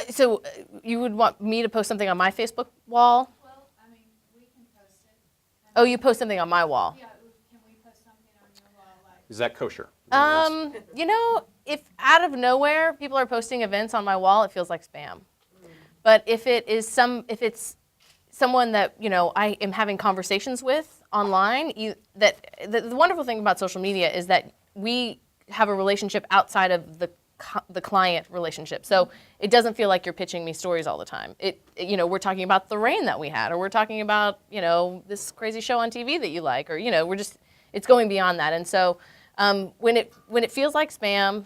So you would want me to post something on my Facebook wall? Well, I mean, we can post it. Oh, you post something on my wall? Yeah, can we post something on your wall, like? Is that kosher? You know, if out of nowhere people are posting events on my wall, it feels like spam. But if it's someone that, you know, I am having conversations with online, the wonderful thing about social media is that we have a relationship outside of the client relationship. So it doesn't feel like you're pitching me stories all the time. You know, we're talking about the rain that we had, or we're talking about, you know, this crazy show on TV that you like, or, you know, it's going beyond that. And so when it feels like spam,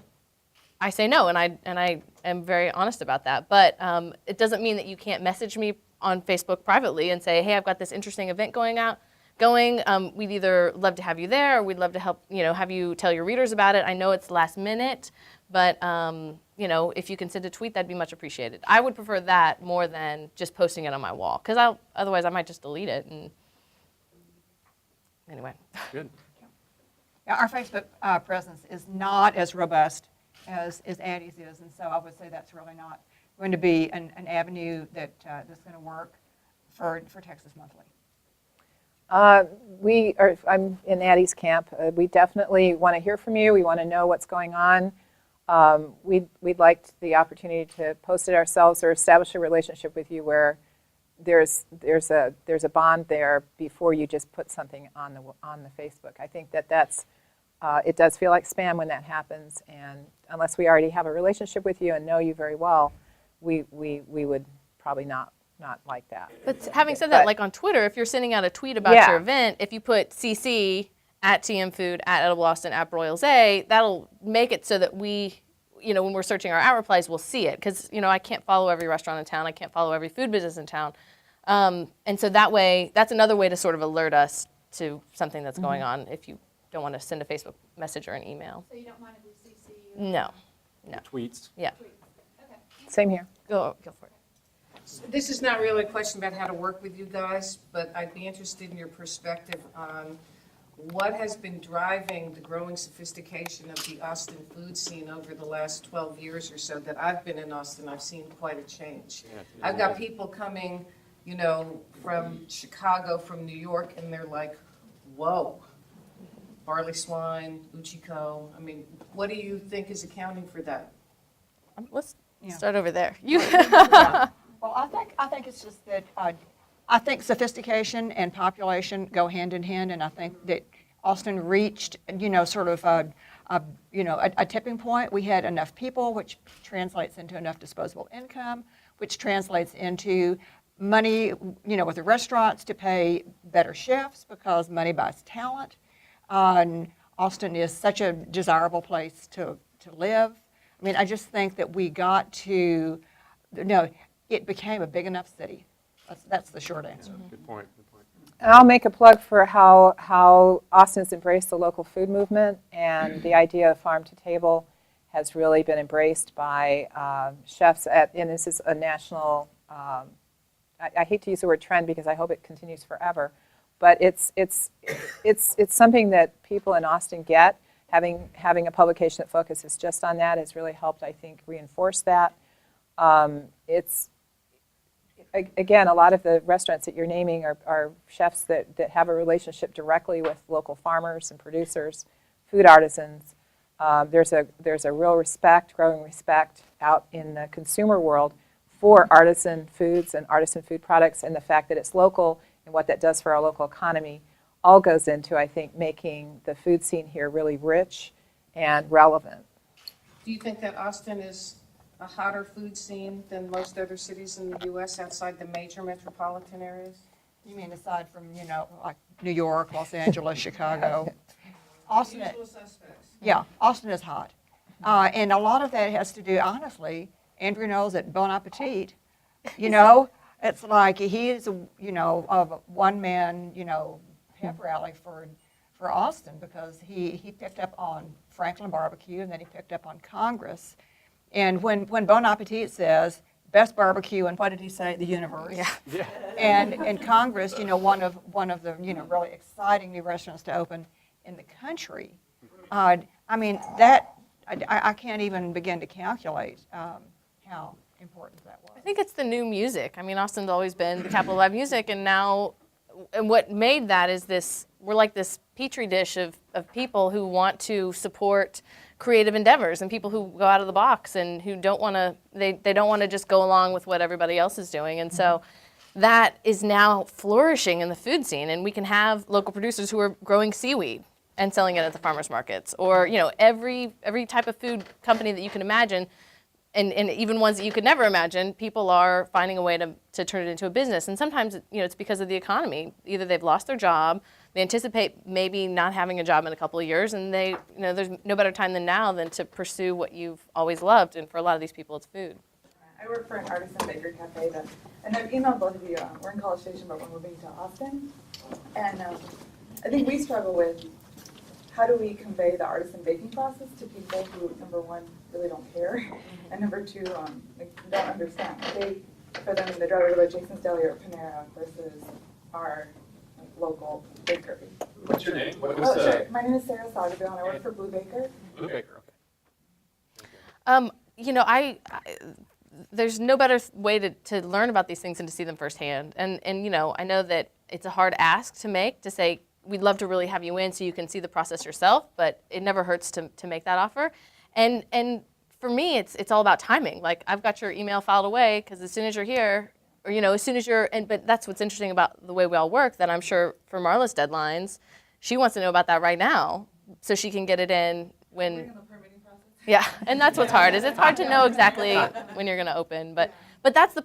I say no, and I am very honest about that. But it doesn't mean that you can't message me on Facebook privately and say, hey, I've got this interesting event going. We'd either love to have you there, or we'd love to help, you know, have you tell your readers about it. I know it's last minute, but you know, if you can send a tweet, that'd be much appreciated. I would prefer that more than just posting it on my wall, because otherwise I might just delete it. And anyway. Good. Yeah, our Facebook presence is not as robust as Addie's is, and so I would say that's really not going to be an avenue that's going to work for Texas Monthly. I'm in Addie's camp. We definitely want to hear from you. We want to know what's going on. We'd like the opportunity to post it ourselves or establish a relationship with you where there's a bond there before you just put something on the Facebook. I think that's it does feel like spam when that happens, and unless we already have a relationship with you and know you very well, we would probably not like that. But having said that, like on Twitter, if you're sending out a tweet about your event, if you put CC at TM Food, at Edible Austin, at Broyles A, that'll make it so that we, you know, when we're searching our replies, we'll see it. Because, you know, I can't follow every restaurant in town. I can't follow every food business in town. And so that way, that's another way to sort of alert us to something that's going on if you don't want to send a Facebook message or an email. So you don't mind if we CC you? No. Tweets. Yeah. Okay. Same here. Go for it. This is not really a question about how to work with you guys, but I'd be interested in your perspective on what has been driving the growing sophistication of the Austin food scene over the last 12 years or so that I've been in Austin. I've seen quite a change. I've got people coming, you know, from Chicago, from New York, and they're like, whoa, barley swine, uchiko. I mean, what do you think is accounting for that? Let's start over there. You. Well, I think it's just that I think sophistication and population go hand in hand, and I think that Austin reached, you know, sort of a tipping point. We had enough people, which translates into enough disposable income, which translates into money, you know, with the restaurants to pay better chefs because money buys talent. Austin is such a desirable place to live. I mean, I just think that we got to, it became a big enough city. That's the short answer. Good point. And I'll make a plug for how Austin's embraced the local food movement, and the idea of farm to table has really been embraced by chefs and this is a national, I hate to use the word trend because I hope it continues forever, but it's something that people in Austin get. Having a publication that focuses just on that has really helped, I think, reinforce that. Again, a lot of the restaurants that you're naming are chefs that have a relationship directly with local farmers and producers, food artisans. There's a real growing respect out in the consumer world for artisan foods and artisan food products, and the fact that it's local and what that does for our local economy all goes into, I think, making the food scene here really rich and relevant. Do you think that Austin is a hotter food scene than most other cities in the U.S. outside the major metropolitan areas? You mean aside from, like New York, Los Angeles, Chicago? Austin, Usual suspects. Yeah, Austin is hot. And a lot of that has to do, honestly, Andrew knows at Bon Appetit, it's like he's, a one-man, pep rally for Austin, because he picked up on Franklin Barbecue, and then he picked up on Congress. And when Bon Appetit says best barbecue, and what did he say? The universe. Yeah. And Congress, one of the really exciting new restaurants to open in the country. I mean that I can't even begin to calculate how important that was. I think it's the new music. I mean, Austin's always been the capital of live music, and now, and what made that is this, we're like this petri dish of people who want to support creative endeavors and people who go out of the box and who don't want to, they don't want to just go along with what everybody else is doing. And so that is now flourishing in the food scene, and we can have local producers who are growing seaweed and selling it at the farmers markets, or, you know, every type of food company that you can imagine. And even ones that you could never imagine, people are finding a way to turn it into a business. And sometimes, you know, it's because of the economy. Either they've lost their job, they anticipate maybe not having a job in a couple of years, and they, you know, there's no better time than now than to pursue what you've always loved. And for a lot of these people, it's food. I work for an artisan baker cafe and I've emailed both of you. We're in College Station, but we're moving to Austin. And I think we struggle with how do we convey the artisan baking process to people who, number one, really don't care, and number two, like, don't understand. For them, they drive over to Jason's Deli or Panera versus our local bakery. What's your name? What Oh, sure. My name is Sarah Soderville, and I work for Blue Baker. Blue Baker, okay. You know, there's no better way to learn about these things than to see them firsthand. And you know, I know that it's a hard ask to make, to say, we'd love to really have you in so you can see the process yourself, but it never hurts to make that offer. And for me, it's all about timing. Like, I've got your email filed away, because as soon as you're here, or, you know, as soon as but that's what's interesting about the way we all work, that I'm sure for Marla's deadlines, she wants to know about that right now, so she can get it in when. Yeah, and that's what's hard, is it's hard to know exactly when you're going to open. But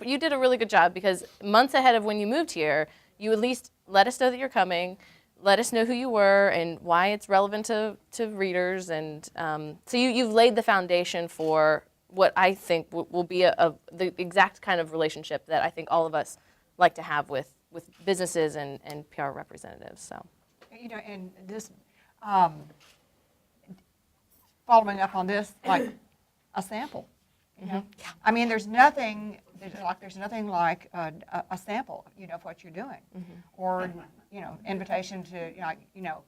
you did a really good job, because months ahead of when you moved here, you at least let us know that you're coming, let us know who you were and why it's relevant to readers. And so you've laid the foundation for what I think will be the exact kind of relationship that I think all of us like to have with businesses and PR representatives. So, You know, and this, following up on this, like a sample, you know? I mean, there's nothing like a sample, you know, of what you're doing. Or, you know, invitation to, you know,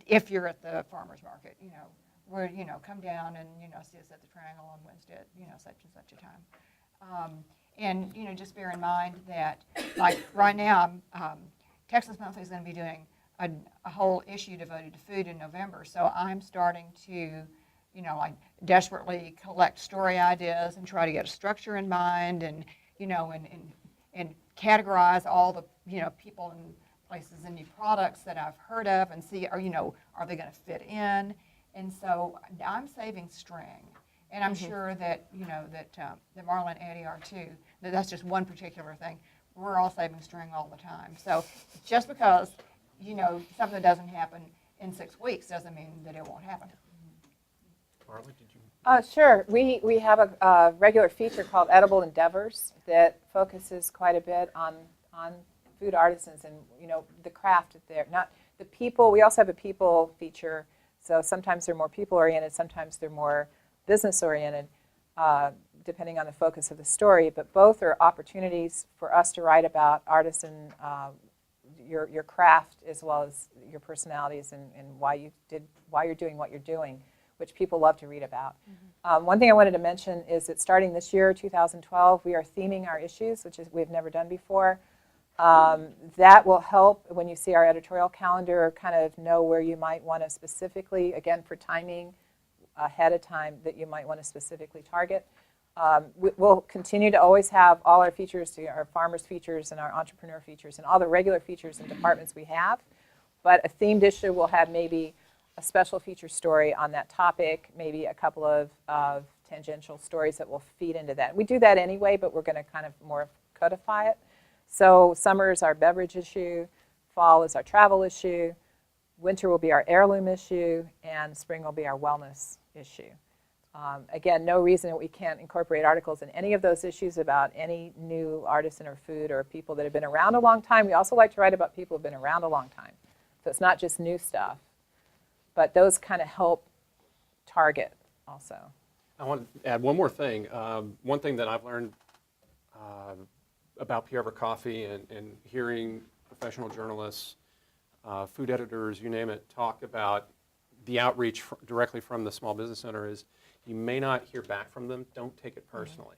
if you're at the farmer's market, you know, where, you know, come down and, you know, see us at the Triangle on Wednesday at, you know, such and such a time. And, you know, just bear in mind that, like, right now, Texas Monthly is going to be doing a whole issue devoted to food in November. So I'm starting to, you know, like, desperately collect story ideas and try to get a structure in mind, and, you know, and categorize all the, you know, people and places and new products that I've heard of, and see, are they going to fit in? And so I'm saving string, and I'm sure that, you know, that Marla and Addie are too. That's just one particular thing. We're all saving string all the time. So just because, you know, something doesn't happen in 6 weeks doesn't mean that it won't happen. Marla, did you? Sure. We have a regular feature called Edible Endeavors that focuses quite a bit on food artisans and, you know, the craft there. Not the people. We also have a people feature. So sometimes they're more people-oriented, sometimes they're more business-oriented, depending on the focus of the story. But both are opportunities for us to write about artisan, your craft, as well as your personalities and why you're doing what you're doing, which people love to read about. One thing I wanted to mention is that starting this year, 2012, we are theming our issues, which is we've never done before. That will help when you see our editorial calendar, kind of know where you might want to specifically, again, for timing ahead of time, that you might want to specifically target. We'll continue to always have all our features, our farmers features and our entrepreneur features and all the regular features and departments we have. But a themed issue will have maybe a special feature story on that topic, maybe a couple of tangential stories that will feed into that. We do that anyway, but we're going to kind of more codify it. So summer is our beverage issue, fall is our travel issue, winter will be our heirloom issue, and spring will be our wellness issue. Again, no reason that we can't incorporate articles in any of those issues about any new artisan or food or people that have been around a long time. We also like to write about people who have been around a long time. So it's not just new stuff, but those kind of help target also. I want to add one more thing. One thing that I've learned about PR over coffee and hearing professional journalists, food editors, you name it, talk about the outreach directly from the small business owner is you may not hear back from them. Don't take it personally.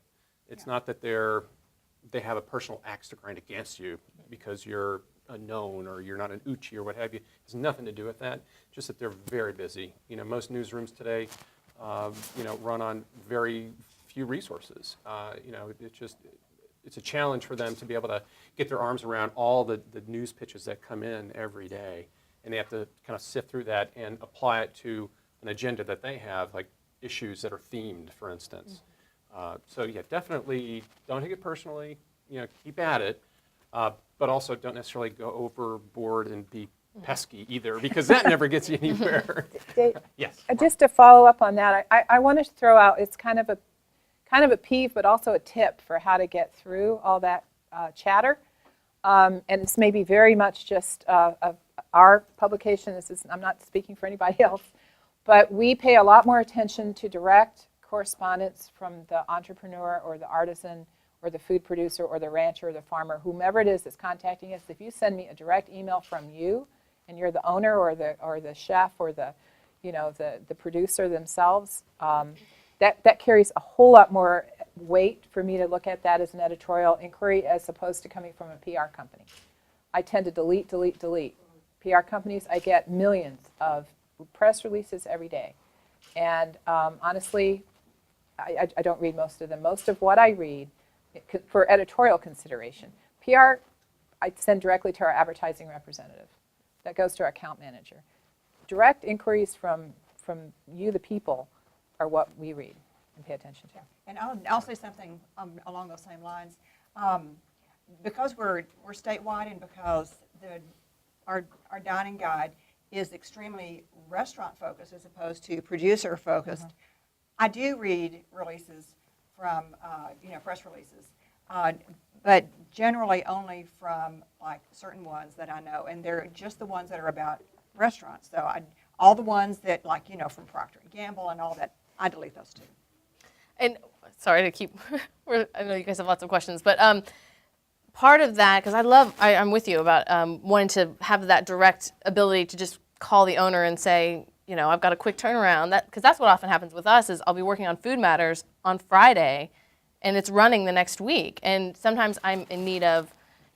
It's not that they have a personal axe to grind against you because you're a known or you're not an uchi or what have you. It has nothing to do with that, just that they're very busy. Most newsrooms today, run on very few resources. It's a challenge for them to be able to get their arms around all the news pitches that come in every day. And they have to kind of sift through that and apply it to an agenda that they have, like issues that are themed, for instance. So yeah, definitely don't take it personally, keep at it, but also don't necessarily go overboard and be pesky either, because that never gets you anywhere. Dave, Yes. just to follow up on that, I want to throw out, it's kind of a peeve, but also a tip for how to get through all that chatter. And it's maybe very much just of our publication. I'm not speaking for anybody else, but we pay a lot more attention to direct correspondence from the entrepreneur or the artisan or the food producer or the rancher or the farmer, whomever it is that's contacting us. If you send me a direct email from you, and you're the owner or the chef or the producer themselves, that carries a whole lot more weight for me to look at that as an editorial inquiry as opposed to coming from a PR company. I tend to delete. PR companies, I get millions of press releases every day. And honestly, I don't read most of them. Most of what I read, for editorial consideration, PR, I send directly to our advertising representative. That goes to our account manager. Direct inquiries from you, the people, are what we read and pay attention to. And I'll say something along those same lines. Because we're statewide and because our dining guide is extremely restaurant focused as opposed to producer focused, I do read releases from press releases, but generally only from like certain ones that I know, and they're just the ones that are about restaurants. So all the ones that from Procter & Gamble and all that, I delete those too. And sorry to keep, I know you guys have lots of questions, but part of that, because I'm with you about wanting to have that direct ability to just call the owner and say, I've got a quick turnaround. Because that's what often happens with us is I'll be working on Food Matters on Friday, and it's running the next week. And sometimes I'm in need of,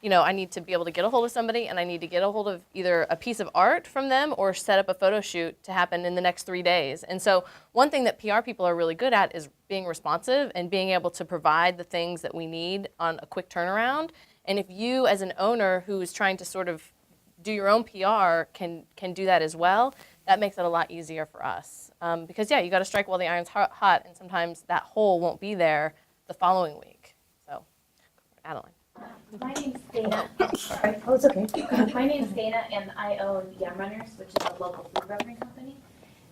I need to be able to get a hold of somebody, and I need to get a hold of either a piece of art from them or set up a photo shoot to happen in the next 3 days. And so one thing that PR people are really good at is being responsive and being able to provide the things that we need on a quick turnaround. And if you, as an owner who is trying to sort of do your own PR, can do that as well, that makes it a lot easier for us. Because, you got to strike while the iron's hot, and sometimes that hole won't be there the following week. So, Adeline. My name's Dana. Sorry. Oh, it's okay. My name's Dana, and I own Yum Runners, which is a local food reference company.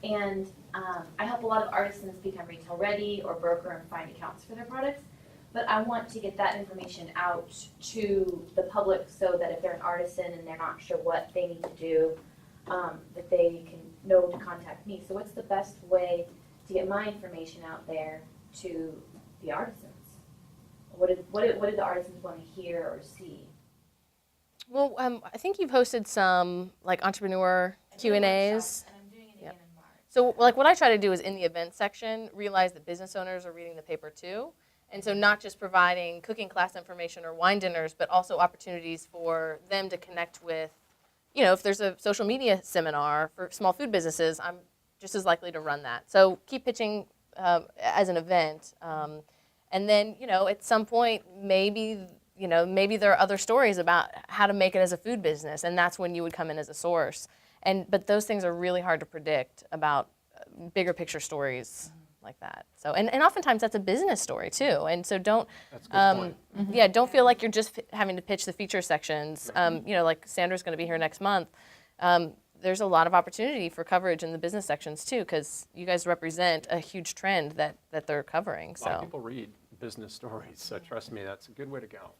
And I help a lot of artisans become retail ready or broker and find accounts for their products. But I want to get that information out to the public so that if they're an artisan and they're not sure what they need to do, that they can know to contact me. So what's the best way to get my information out there to the artisans? What did the artisans want to hear or see? Well, I think you've hosted some like entrepreneur Q&As. And I'm doing it again in March. So like what I try to do is in the event section, realize that business owners are reading the paper too. And so not just providing cooking class information or wine dinners, but also opportunities for them to connect with, if there's a social media seminar for small food businesses, I'm just as likely to run that. So keep pitching as an event. And then, at some point, maybe there are other stories about how to make it as a food business, and that's when you would come in as a source. But those things are really hard to predict about bigger picture stories like that. So, and oftentimes that's a business story too. And so don't, That's a good point. don't feel like you're just having to pitch the feature sections. Like Sandra's going to be here next month. There's a lot of opportunity for coverage in the business sections too, because you guys represent a huge trend that they're covering. A lot of So. people read business stories, so trust me, that's a good way to go.